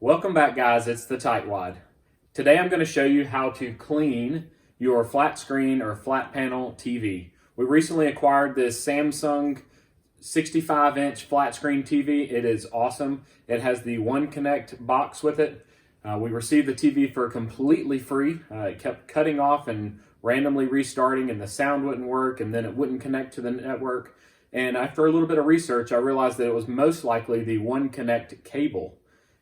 Welcome back, guys. It's the TightWad. Today I'm going to show you how to clean your flat screen or flat panel TV. We recently acquired this Samsung 65-inch flat screen TV. It is awesome. It has the One Connect box with it. We received the TV for completely free. It kept cutting off and randomly restarting, and the sound wouldn't work, and then it wouldn't connect to the network. And after a little bit of research, I realized that it was most likely the One Connect cable.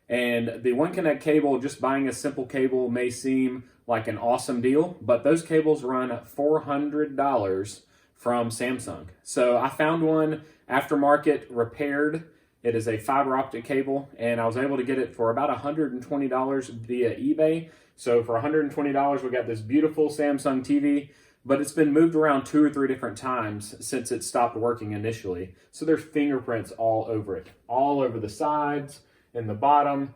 And the One Connect cable, just buying a simple cable may seem like an awesome deal, but those cables run $400 from Samsung. So I found one aftermarket repaired. It is a fiber optic cable, and I was able to get it for about $120 via eBay. So for $120, we got this beautiful Samsung TV, but it's been moved around 2 or 3 different times since it stopped working initially. So there's fingerprints all over it, all over the sides, in the bottom.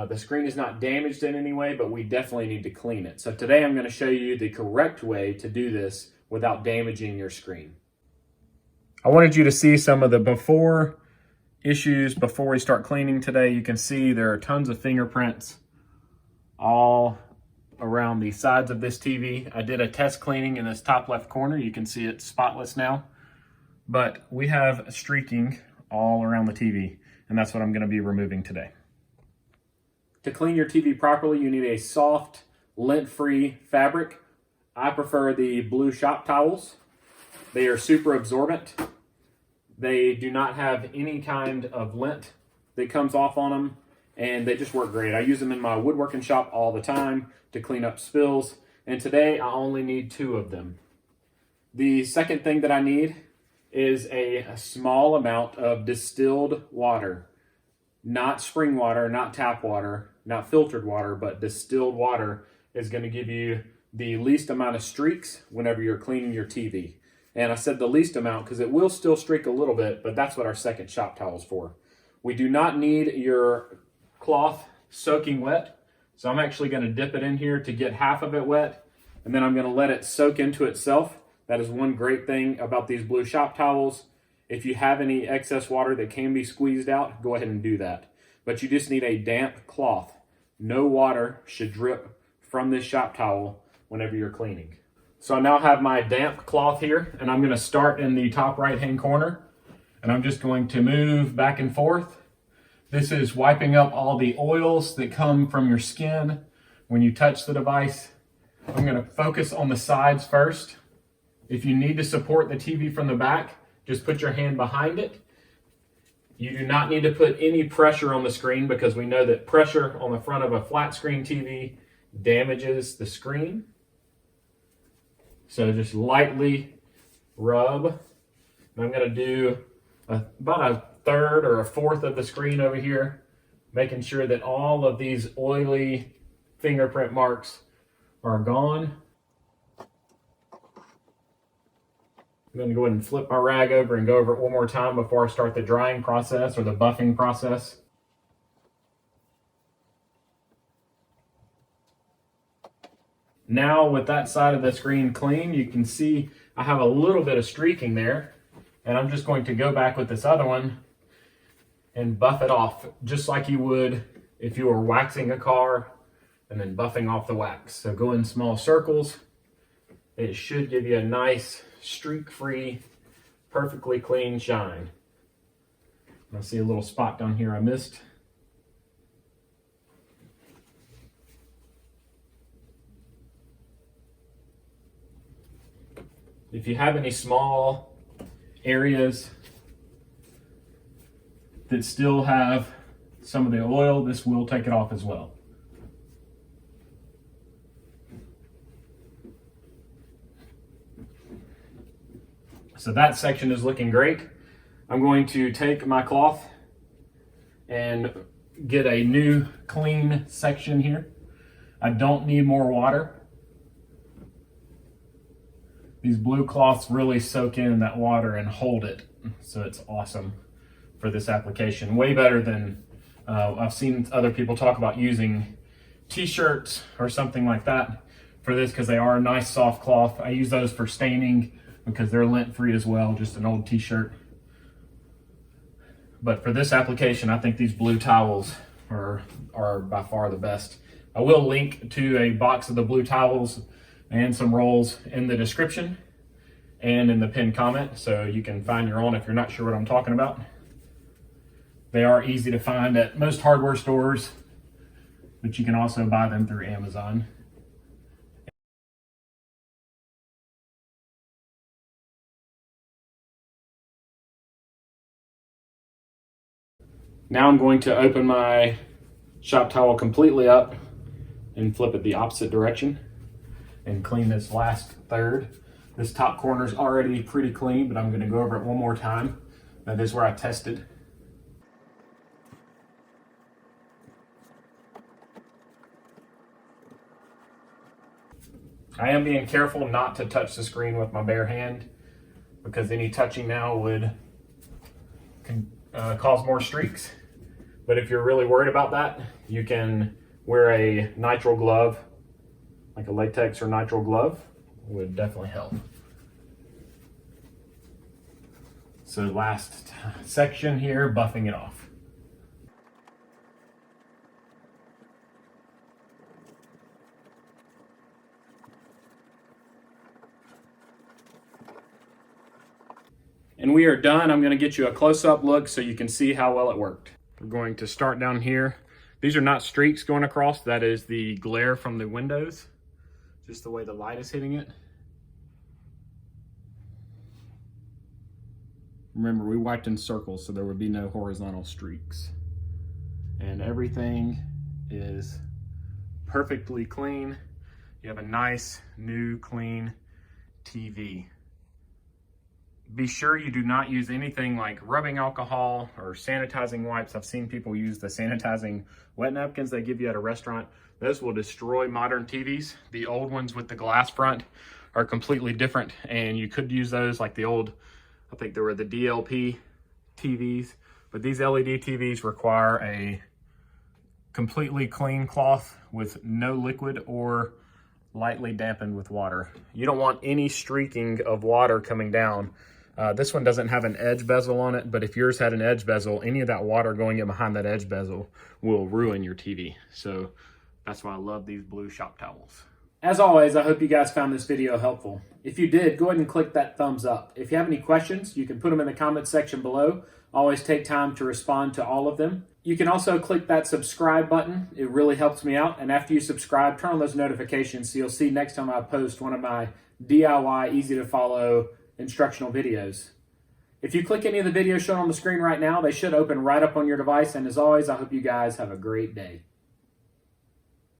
The screen is not damaged in any way, but we definitely need to clean it. So today I'm going to show you the correct way to do this without damaging your screen. I wanted you to see some of the before issues before we start cleaning today. You can see there are tons of fingerprints all around the sides of this TV. I did a test cleaning in this top left corner. You can see it's spotless now, but we have streaking all around the TV. And that's what I'm going to be removing today. To clean your TV properly, you need a soft, lint-free fabric. I prefer the blue shop towels. They are super absorbent. They do not have any kind of lint that comes off on them, and they just work great. I use them in my woodworking shop all the time to clean up spills, and today I only need 2 of them. The second thing that I need is a small amount of distilled water. Not spring water, not tap water, not filtered water, but distilled water is going to give you the least amount of streaks whenever you're cleaning your TV. And I said the least amount because it will still streak a little bit, but that's what our second shop towel is for. We do not need your cloth soaking wet, so I'm actually going to dip it in here to get half of it wet, and then I'm going to let it soak into itself. That is one great thing about these blue shop towels. If you have any excess water that can be squeezed out, go ahead and do that. But you just need a damp cloth. No water should drip from this shop towel whenever you're cleaning. So I now have my damp cloth here, and I'm going to start in the top right-hand corner, and I'm just going to move back and forth. This is wiping up all the oils that come from your skin when you touch the device. I'm going to focus on the sides first. If you need to support the TV from the back, just put your hand behind it. You do not need to put any pressure on the screen because we know that pressure on the front of a flat screen TV damages the screen. So just lightly rub. And I'm going to do about a third or a fourth of the screen over here, making sure that all of these oily fingerprint marks are gone. I'm going to go ahead and flip my rag over and go over it one more time before I start the drying process or the buffing process. Now with that side of the screen clean, you can see I have a little bit of streaking there, and I'm just going to go back with this other one and buff it off just like you would if you were waxing a car and then buffing off the wax. So go in small circles. It should give you a nice streak-free, perfectly clean shine. I see a little spot down here I missed. If you have any small areas that still have some of the oil, this will take it off as well. So that section is looking great. I'm going to take my cloth and get a new clean section here. I don't need more water. These blue cloths really soak in that water and hold it. So it's awesome for this application. Way better than I've seen other people talk about using t-shirts or something like that for this because they are a nice soft cloth. I use those for staining because they're lint-free as well, just an old t-shirt. But for this application, I think these blue towels are by far the best. I will link to a box of the blue towels and some rolls in the description and in the pinned comment, so you can find your own if you're not sure what I'm talking about. They are easy to find at most hardware stores, but you can also buy them through Amazon. Now I'm going to open my shop towel completely up and flip it the opposite direction and clean this last third. This top corner is already pretty clean, but I'm going to go over it one more time. That is where I tested. I am being careful not to touch the screen with my bare hand, because any touching now would cause more streaks. But if you're really worried about that, you can wear a nitrile glove, like a latex or nitrile glove, would definitely help. So last section here, buffing it off. And we are done. I'm going to get you a close-up look so you can see how well it worked. We're going to start down here. These are not streaks going across. That is the glare from the windows, just the way the light is hitting it. Remember, we wiped in circles so there would be no horizontal streaks. And everything is perfectly clean. You have a nice, new, clean TV. Be sure you do not use anything like rubbing alcohol or sanitizing wipes. I've seen people use the sanitizing wet napkins they give you at a restaurant. Those will destroy modern TVs. The old ones with the glass front are completely different, and you could use those like the old, I think there were the DLP TVs, but these LED TVs require a completely clean cloth with no liquid or lightly dampened with water. You don't want any streaking of water coming down. This one doesn't have an edge bezel on it, but if yours had an edge bezel, any of that water going in behind that edge bezel will ruin your TV. So that's why I love these blue shop towels. As always, I hope you guys found this video helpful. If you did, go ahead and click that thumbs up. If you have any questions, you can put them in the comment section below. I always take time to respond to all of them. You can also click that subscribe button. It really helps me out. And after you subscribe, turn on those notifications so you'll see next time I post one of my DIY, easy to follow instructional videos. If you click any of the videos shown on the screen right now, they should open right up on your device. And as always, I hope you guys have a great day.